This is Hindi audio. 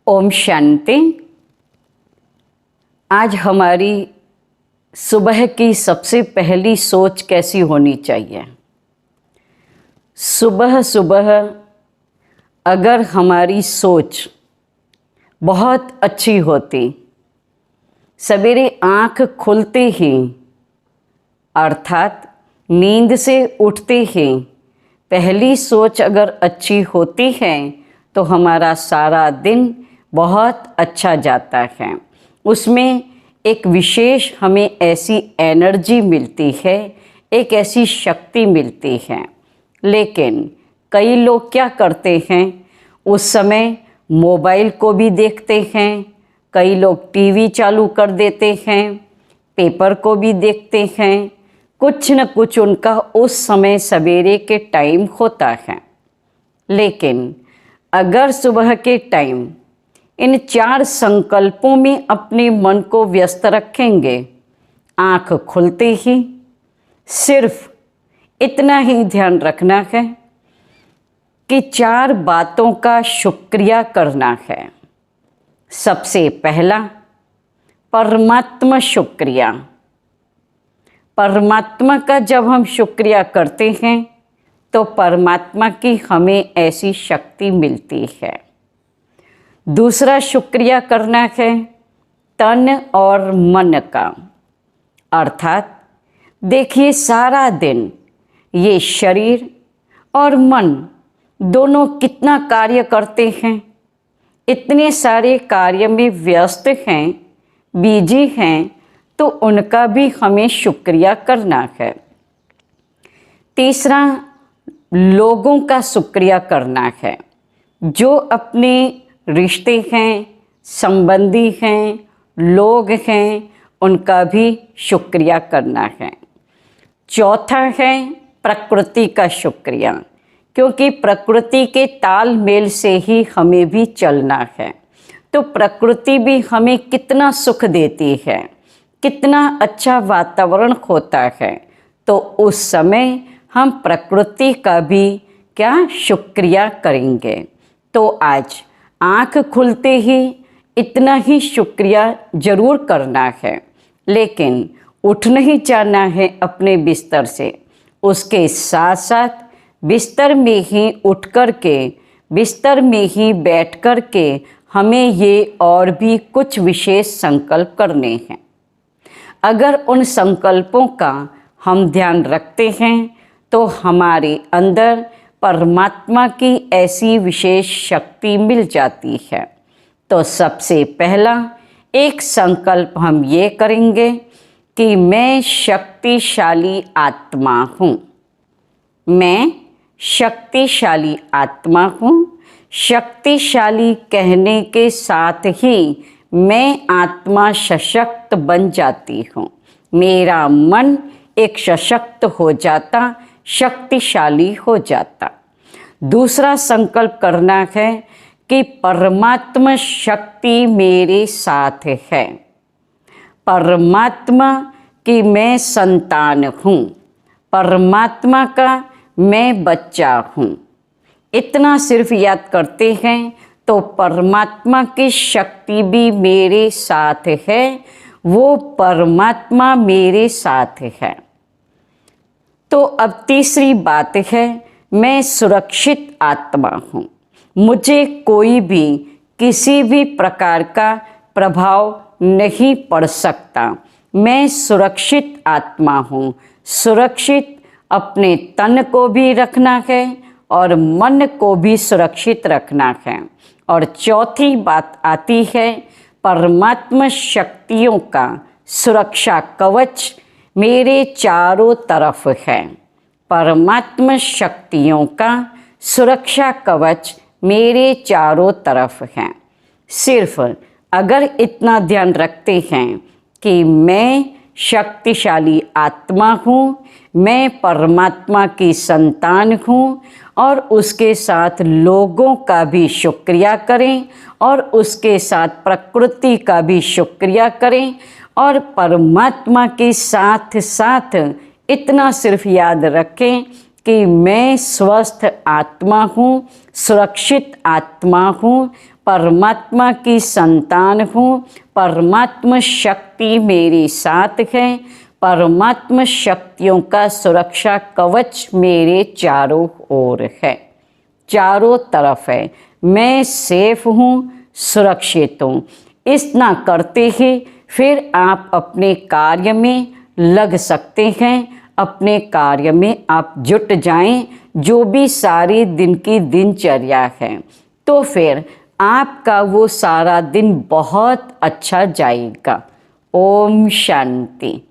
ओम शांति। आज हमारी सुबह की सबसे पहली सोच कैसी होनी चाहिए? सुबह सुबह अगर हमारी सोच बहुत अच्छी होती, सवेरे आँख खुलते ही अर्थात नींद से उठते ही पहली सोच अगर अच्छी होती है तो हमारा सारा दिन बहुत अच्छा जाता है। उसमें एक विशेष हमें ऐसी एनर्जी मिलती है, एक ऐसी शक्ति मिलती है। लेकिन कई लोग क्या करते हैं, उस समय मोबाइल को भी देखते हैं, कई लोग टीवी चालू कर देते हैं, पेपर को भी देखते हैं, कुछ न कुछ उनका उस समय सवेरे के टाइम होता है। लेकिन अगर सुबह के टाइम इन 4 संकल्पों में अपने मन को व्यस्त रखेंगे, आँख खुलते ही सिर्फ इतना ही ध्यान रखना है कि 4 बातों का शुक्रिया करना है। सबसे पहला, परमात्मा शुक्रिया। परमात्मा का जब हम शुक्रिया करते हैं तो परमात्मा की हमें ऐसी शक्ति मिलती है। दूसरा शुक्रिया करना है तन और मन का। अर्थात देखिए, सारा दिन ये शरीर और मन दोनों कितना कार्य करते हैं, इतने सारे कार्य में व्यस्त हैं, बिजी हैं, तो उनका भी हमें शुक्रिया करना है। तीसरा, लोगों का शुक्रिया करना है, जो अपने रिश्ते हैं, संबंधी हैं, लोग हैं, उनका भी शुक्रिया करना है। चौथा है प्रकृति का शुक्रिया, क्योंकि प्रकृति के तालमेल से ही हमें भी चलना है। तो प्रकृति भी हमें कितना सुख देती है, कितना अच्छा वातावरण होता है, तो उस समय हम प्रकृति का भी क्या शुक्रिया करेंगे। तो आज आँख खुलते ही इतना ही शुक्रिया ज़रूर करना है, लेकिन उठ नहीं जाना है अपने बिस्तर से। उसके साथ साथ बिस्तर में ही उठ कर के, बिस्तर में ही बैठ कर के हमें ये और भी कुछ विशेष संकल्प करने हैं। अगर उन संकल्पों का हम ध्यान रखते हैं तो हमारे अंदर परमात्मा की ऐसी विशेष शक्ति मिल जाती है। तो सबसे पहला एक संकल्प हम ये करेंगे कि मैं शक्तिशाली आत्मा हूँ। मैं शक्तिशाली आत्मा हूँ। शक्तिशाली कहने के साथ ही मैं आत्मा सशक्त बन जाती हूँ। मेरा मन एक सशक्त हो जाता, शक्तिशाली हो जाता। दूसरा संकल्प करना है कि परमात्मा शक्ति मेरे साथ है। परमात्मा की मैं संतान हूँ, परमात्मा का मैं बच्चा हूँ। इतना सिर्फ याद करते हैं तो परमात्मा की शक्ति भी मेरे साथ है, वो परमात्मा मेरे साथ है। तो अब तीसरी बात है, मैं सुरक्षित आत्मा हूँ। मुझे कोई भी किसी भी प्रकार का प्रभाव नहीं पड़ सकता। मैं सुरक्षित आत्मा हूँ। सुरक्षित अपने तन को भी रखना है और मन को भी सुरक्षित रखना है। और चौथी बात आती है, परमात्मा शक्तियों का सुरक्षा कवच मेरे चारों तरफ है। परमात्मा शक्तियों का सुरक्षा कवच मेरे चारों तरफ है। सिर्फ अगर इतना ध्यान रखते हैं कि मैं शक्तिशाली आत्मा हूँ, मैं परमात्मा की संतान हूँ, और उसके साथ लोगों का भी शुक्रिया करें और उसके साथ प्रकृति का भी शुक्रिया करें, और परमात्मा के साथ साथ इतना सिर्फ याद रखें कि मैं स्वस्थ आत्मा हूँ, सुरक्षित आत्मा हूँ, परमात्मा की संतान हूँ, परमात्मा शक्ति मेरे साथ है, परमात्मा शक्तियों का सुरक्षा कवच मेरे चारों ओर है, चारों तरफ है, मैं सेफ हूँ, सुरक्षित हूँ। इतना करते ही फिर आप अपने कार्य में लग सकते हैं, अपने कार्य में आप जुट जाएं, जो भी सारे दिन की दिनचर्या है, तो फिर आपका वो सारा दिन बहुत अच्छा जाएगा। ओम शांति।